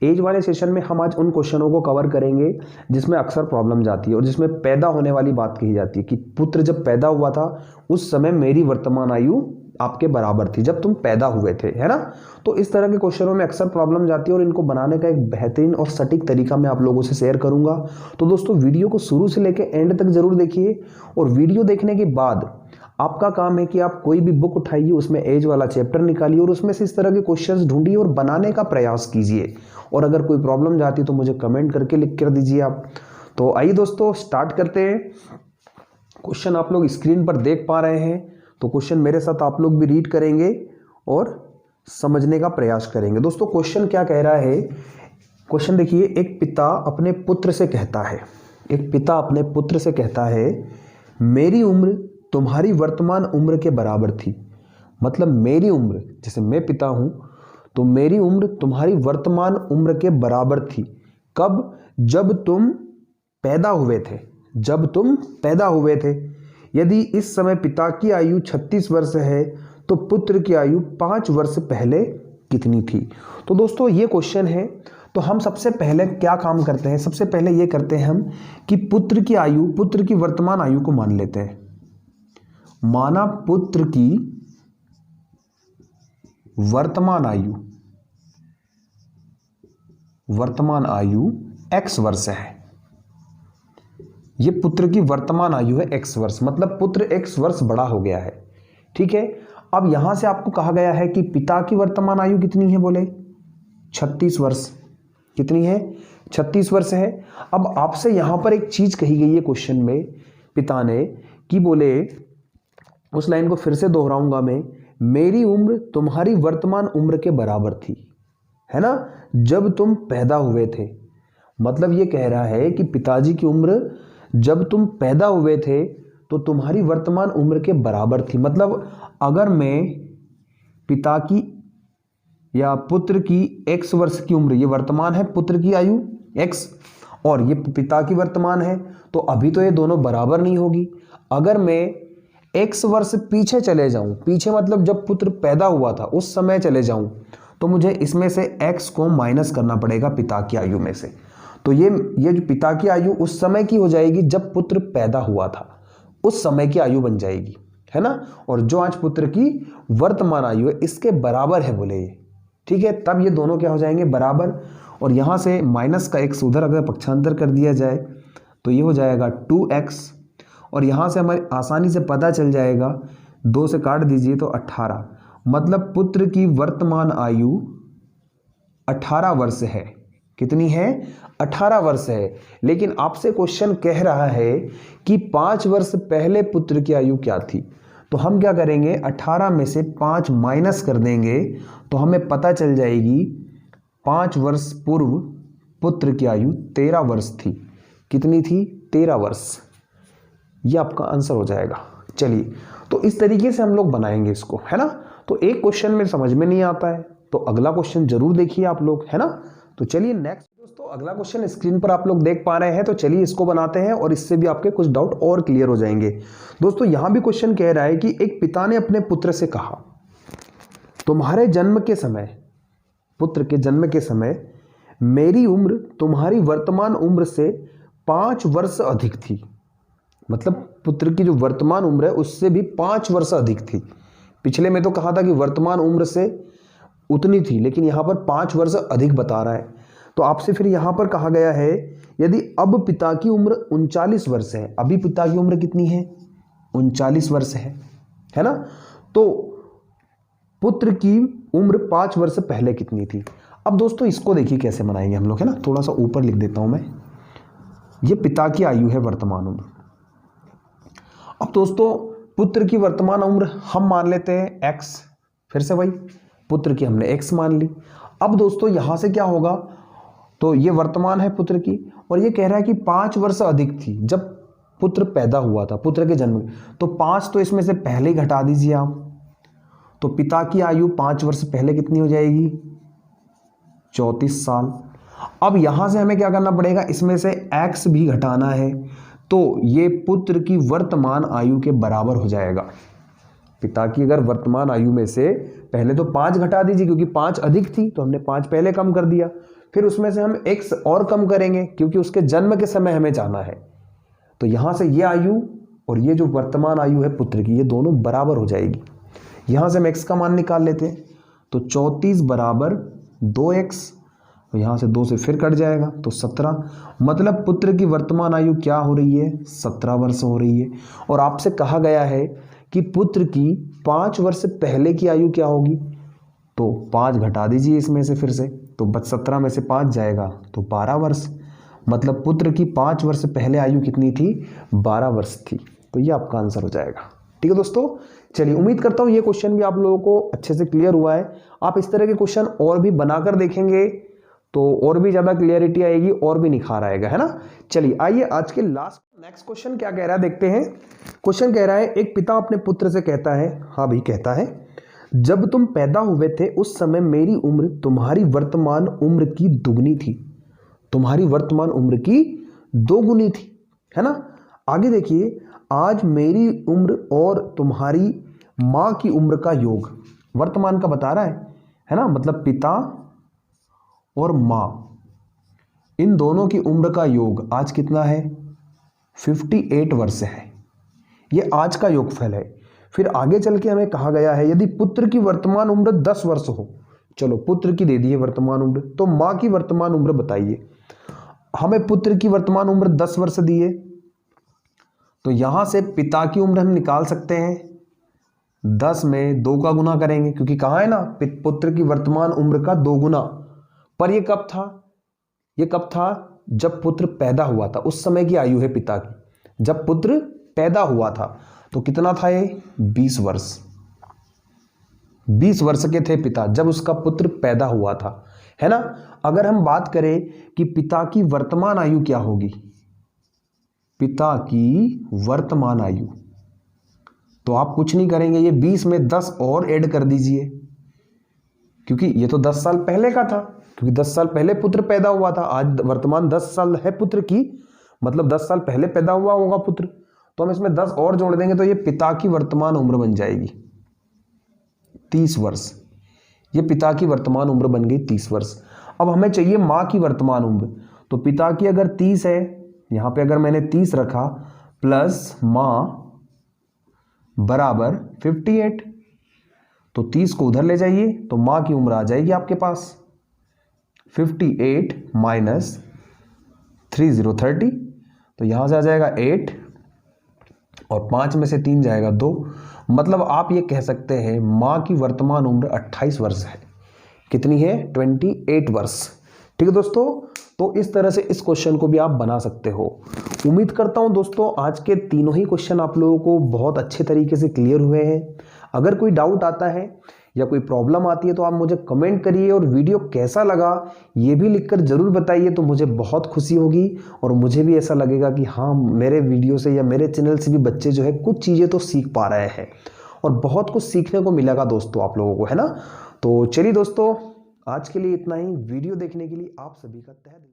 As वाले session में हम आज उन क्वेश्चनों को कवर करेंगे जिसमें अक्सर प्रॉब्लम जाती है और जिसमें पैदा होने वाली बात कही जाती है कि पुत्र जब पैदा हुआ था उस समय मेरी वर्तमान आयु आपके बराबर थी जब तुम पैदा हुए थे, है ना। तो इस तरह के क्वेश्चनों में अक्सर प्रॉब्लम जाती है और इनको बनाने का एक बेहतरीन और सटीक तरीका मैं आप लोगों से शेयर करूंगा। तो दोस्तों वीडियो को शुरू से लेकर एंड तक जरूर देखिए और वीडियो देखने के बाद आपका काम है कि आप कोई भी बुक उठाइए, उसमें एज वाला चैप्टर निकालिए और उसमें से इस तरह के क्वेश्चंस ढूंढिए और बनाने का प्रयास कीजिए। और अगर कोई प्रॉब्लम जाती तो मुझे कमेंट करके लिख कर दीजिए आप। तो आइए दोस्तों स्टार्ट करते हैं। क्वेश्चन आप लोग स्क्रीन पर देख पा रहे हैं, तो क्वेश्चन मेरे साथ आप लोग भी रीड करेंगे और समझने का प्रयास करेंगे। दोस्तों क्वेश्चन क्या कह रहा है, क्वेश्चन देखिए, एक पिता अपने पुत्र से कहता है, एक पिता अपने पुत्र से कहता है मेरी उम्र तुम्हारी वर्तमान उम्र के बराबर थी। मतलब मेरी उम्र, जैसे मैं पिता हूं तो मेरी उम्र तुम्हारी वर्तमान उम्र के बराबर थी। कब? जब तुम पैदा हुए थे, जब तुम पैदा हुए थे। यदि इस समय पिता की आयु 36 वर्ष है तो पुत्र की आयु 5 वर्ष पहले कितनी थी। तो दोस्तों ये क्वेश्चन है, तो हम सबसे पहले क्या काम करते हैं, सबसे पहले ये करते हैं हम कि पुत्र की आयु, पुत्र की वर्तमान आयु को मान लेते हैं। माना पुत्र की वर्तमान आयु, वर्तमान आयु x वर्ष है। ये पुत्र की वर्तमान आयु है x वर्ष, मतलब पुत्र x वर्ष बड़ा हो गया है। ठीक है, अब यहां से आपको कहा गया है कि पिता की वर्तमान आयु कितनी है, बोले 36 वर्ष। कितनी है? 36 वर्ष है। अब आपसे यहां पर एक चीज कही गई है क्वेश्चन में पिता ने, कि बोले, उस लाइन को फिर से दोहराऊंगा मैं, मेरी उम्र तुम्हारी वर्तमान उम्र के बराबर थी, है ना, जब तुम पैदा हुए थे। मतलब ये कह रहा है कि पिताजी की उम्र जब तुम पैदा हुए थे तो तुम्हारी वर्तमान उम्र के बराबर थी। मतलब अगर मैं पिता की या पुत्र की x वर्ष की उम्र, ये वर्तमान है पुत्र की आयु x और ये पिता की वर्तमान है, तो अभी तो ये दोनों बराबर नहीं होगी। अगर मैं x वर्ष पीछे चले जाऊं, पीछे मतलब जब पुत्र पैदा हुआ था उस समय चले जाऊं, तो मुझे इसमें से x को माइनस करना पड़ेगा पिता की आयु में से। तो ये जो पिता की आयु उस समय की हो जाएगी जब पुत्र पैदा हुआ था, उस समय की आयु बन जाएगी, है ना। और जो आज पुत्र की वर्तमान आयु है इसके बराबर है, बोले ये। ठीक है, तब ये दोनों क्या हो जाएंगे, बराबर। और यहां से माइनस का x उधर अगर पक्षांतर कर दिया जाए तो ये हो जाएगा 2x, और यहां से हमारी आसानी से पता चल जाएगा, 2 से काट दीजिए तो 18। मतलब पुत्र की वर्तमान आयु 18 वर्ष है। कितनी है? 18 वर्ष है। लेकिन आपसे क्वेश्चन कह रहा है कि 5 वर्ष पहले पुत्र की आयु क्या थी। तो हम क्या करेंगे, 18 में से 5 माइनस कर देंगे तो हमें पता चल जाएगी 5 वर्ष पूर्व पुत्र की आयु 13 वर्ष थी। कितनी थी? 13 वर्ष। ये आपका आंसर हो जाएगा। चलिए, तो इस तरीके से हम लोग बनाएंगे इसको, है ना। तो एक क्वेश्चन में समझ में नहीं आता है तो अगला क्वेश्चन जरूर देखिए आप लोग, है ना। तो चलिए नेक्स्ट दोस्तों, अगला क्वेश्चन स्क्रीन पर आप लोग देख पा रहे हैं, तो चलिए इसको बनाते हैं और इससे भी आपके कुछ डाउट और क्लियर हो जाएंगे। दोस्तों यहां भी क्वेश्चन कह रहा है कि एक पिता ने अपने पुत्र से कहा, तुम्हारे जन्म के समय, पुत्र के जन्म के समय मेरी उम्र तुम्हारी वर्तमान उम्र से 5 वर्ष अधिक थी। मतलब पुत्र की जो वर्तमान उम्र है उससे भी 5 वर्ष अधिक थी। पिछले में तो कहा था कि वर्तमान उम्र से उतनी थी, लेकिन यहां पर 5 वर्ष अधिक बता रहा है। तो आपसे फिर यहां पर कहा गया है, यदि अब पिता की उम्र 39 वर्ष है, अभी पिता की उम्र कितनी है? 39 वर्ष है ना। तो पुत्र की उम्र 5 वर्ष पहले कितनी थी। अब दोस्तों इसको देखिए कैसे बनाएंगे हम लोग, है ना। थोड़ा सा ऊपर लिख देता हूं मैं, ये पिता की आयु है वर्तमान उम्र। अब दोस्तों पुत्र की वर्तमान उम्र हम मान लेते हैं x, फिर से वही पुत्र की हमने x मान ली। अब दोस्तों यहां से क्या होगा, तो ये वर्तमान है पुत्र की और ये कह रहा है कि 5 वर्ष अधिक थी जब पुत्र पैदा हुआ था, पुत्र के जन्म। तो 5 तो इसमें से पहले ही घटा दीजिए आप, तो पिता की आयु 5 वर्ष पहले कितनी हो जाएगी? 34 साल। अब यहां से हमें क्या करना पड़ेगा, इसमें से x भी घटाना है, तो ये पुत्र की वर्तमान आयु के बराबर हो जाएगा। पिता की अगर वर्तमान आयु में से पहले तो 5 घटा दीजिए, क्योंकि 5 अधिक थी तो हमने 5 पहले कम कर दिया, फिर उसमें से हम x और कम करेंगे क्योंकि उसके जन्म के समय हमें जाना है। तो यहां से ये आयु और ये जो वर्तमान आयु है पुत्र की, ये दोनों बराबर हो जाएगी। यहां से हम x का मान निकाल लेते हैं, तो 34 बराबर 2x, यहां से 2 से फिर कट जाएगा तो 17, मतलब पुत्र की वर्तमान आयु क्या हो रही है, 17 वर्ष हो रही है। और आपसे कहा गया है कि पुत्र की 5 वर्ष पहले की आयु क्या होगी, तो 5 घटा दीजिए इसमें से फिर से, तो 17 में से 5 जाएगा तो 12 वर्ष, मतलब पुत्र की 5 वर्ष पहले आयु कितनी थी, 12 वर्ष थी। तो ये आपका आंसर हो जाएगा। ठीक है दोस्तों, चलिए उम्मीद करता हूँ ये क्वेश्चन भी आप लोगों को अच्छे से क्लियर हुआ है। आप इस तरह के क्वेश्चन और भी बनाकर देखेंगे तो और भी ज़्यादा क्लियरिटी आएगी और भी निखार आएगा, है ना। चलिए आइए आज के नेक्स्ट क्वेश्चन क्या कह रहा है देखते हैं। क्वेश्चन कह रहा है, एक पिता अपने पुत्र से कहता है, हाँ भाई कहता है, जब तुम पैदा हुए थे उस समय मेरी उम्र तुम्हारी वर्तमान उम्र की दुगनी थी, तुम्हारी वर्तमान उम्र की दोगुनी थी, है ना। आगे देखिए, आज मेरी उम्र और तुम्हारी माँ की उम्र का योग, वर्तमान का बता रहा है ना, मतलब पिता और माँ इन दोनों की उम्र का योग आज कितना है, 58 वर्ष है। ये आज का योगफल है। फिर आगे चल के हमें कहा गया है, यदि पुत्र की वर्तमान उम्र 10 वर्ष हो, चलो पुत्र की दे दी है वर्तमान उम्र, तो माँ की वर्तमान उम्र बताइए। हमें पुत्र की वर्तमान उम्र 10 वर्ष दी है, तो यहां से पिता की उम्र हम निकाल सकते हैं, 10 में 2 का गुना करेंगे क्योंकि कहा है ना पुत्र की वर्तमान उम्र का 2 गुना। पर ये कब था, ये कब था, जब पुत्र पैदा हुआ था, उस समय की आयु है पिता की, जब पुत्र पैदा हुआ था। तो कितना था ये, 20 वर्ष, 20 वर्ष के थे पिता जब उसका पुत्र पैदा हुआ था, है ना। अगर हम बात करें कि पिता की वर्तमान आयु क्या होगी, पिता की वर्तमान आयु, तो आप कुछ नहीं करेंगे, ये 20 में 10 और ऐड कर दीजिए क्योंकि ये तो 10 साल पहले का था, क्योंकि 10 साल पहले पुत्र पैदा हुआ था। आज वर्तमान 10 साल है पुत्र की, मतलब 10 साल पहले पैदा हुआ होगा पुत्र, तो हम इसमें 10 और जोड़ देंगे तो ये पिता की वर्तमान उम्र बन जाएगी 30 वर्ष। ये पिता की वर्तमान उम्र बन गई 30 वर्ष। अब हमें चाहिए माँ की वर्तमान उम्र, तो पिता की अगर 30 है, यहाँ पे अगर मैंने 30 रखा प्लस माँ बराबर 58, तो 30 को उधर ले जाइए तो माँ की उम्र आ जाएगी आपके पास 58 माइनस 30, तो यहाँ से आ जाएगा 8 और 5 में से 3 जाएगा 2, मतलब आप ये कह सकते हैं माँ की वर्तमान उम्र 28 वर्ष है। कितनी है, 28 वर्ष। ठीक है दोस्तों, तो इस तरह से इस क्वेश्चन को भी आप बना सकते हो। उम्मीद करता हूं दोस्तों आज के तीनों ही क्वेश्चन आप लोगों को बहुत अच्छे तरीके से क्लियर हुए हैं। अगर कोई डाउट आता है या कोई प्रॉब्लम आती है तो आप मुझे कमेंट करिए, और वीडियो कैसा लगा ये भी लिखकर ज़रूर बताइए, तो मुझे बहुत खुशी होगी और मुझे भी ऐसा लगेगा कि हाँ मेरे वीडियो से या मेरे चैनल से भी बच्चे जो है कुछ चीज़ें तो सीख पा रहे हैं और बहुत कुछ सीखने को मिलेगा दोस्तों आप लोगों को, है ना। तो चलिए दोस्तों, आज के लिए इतना ही। वीडियो देखने के लिए आप सभी का तहे दिल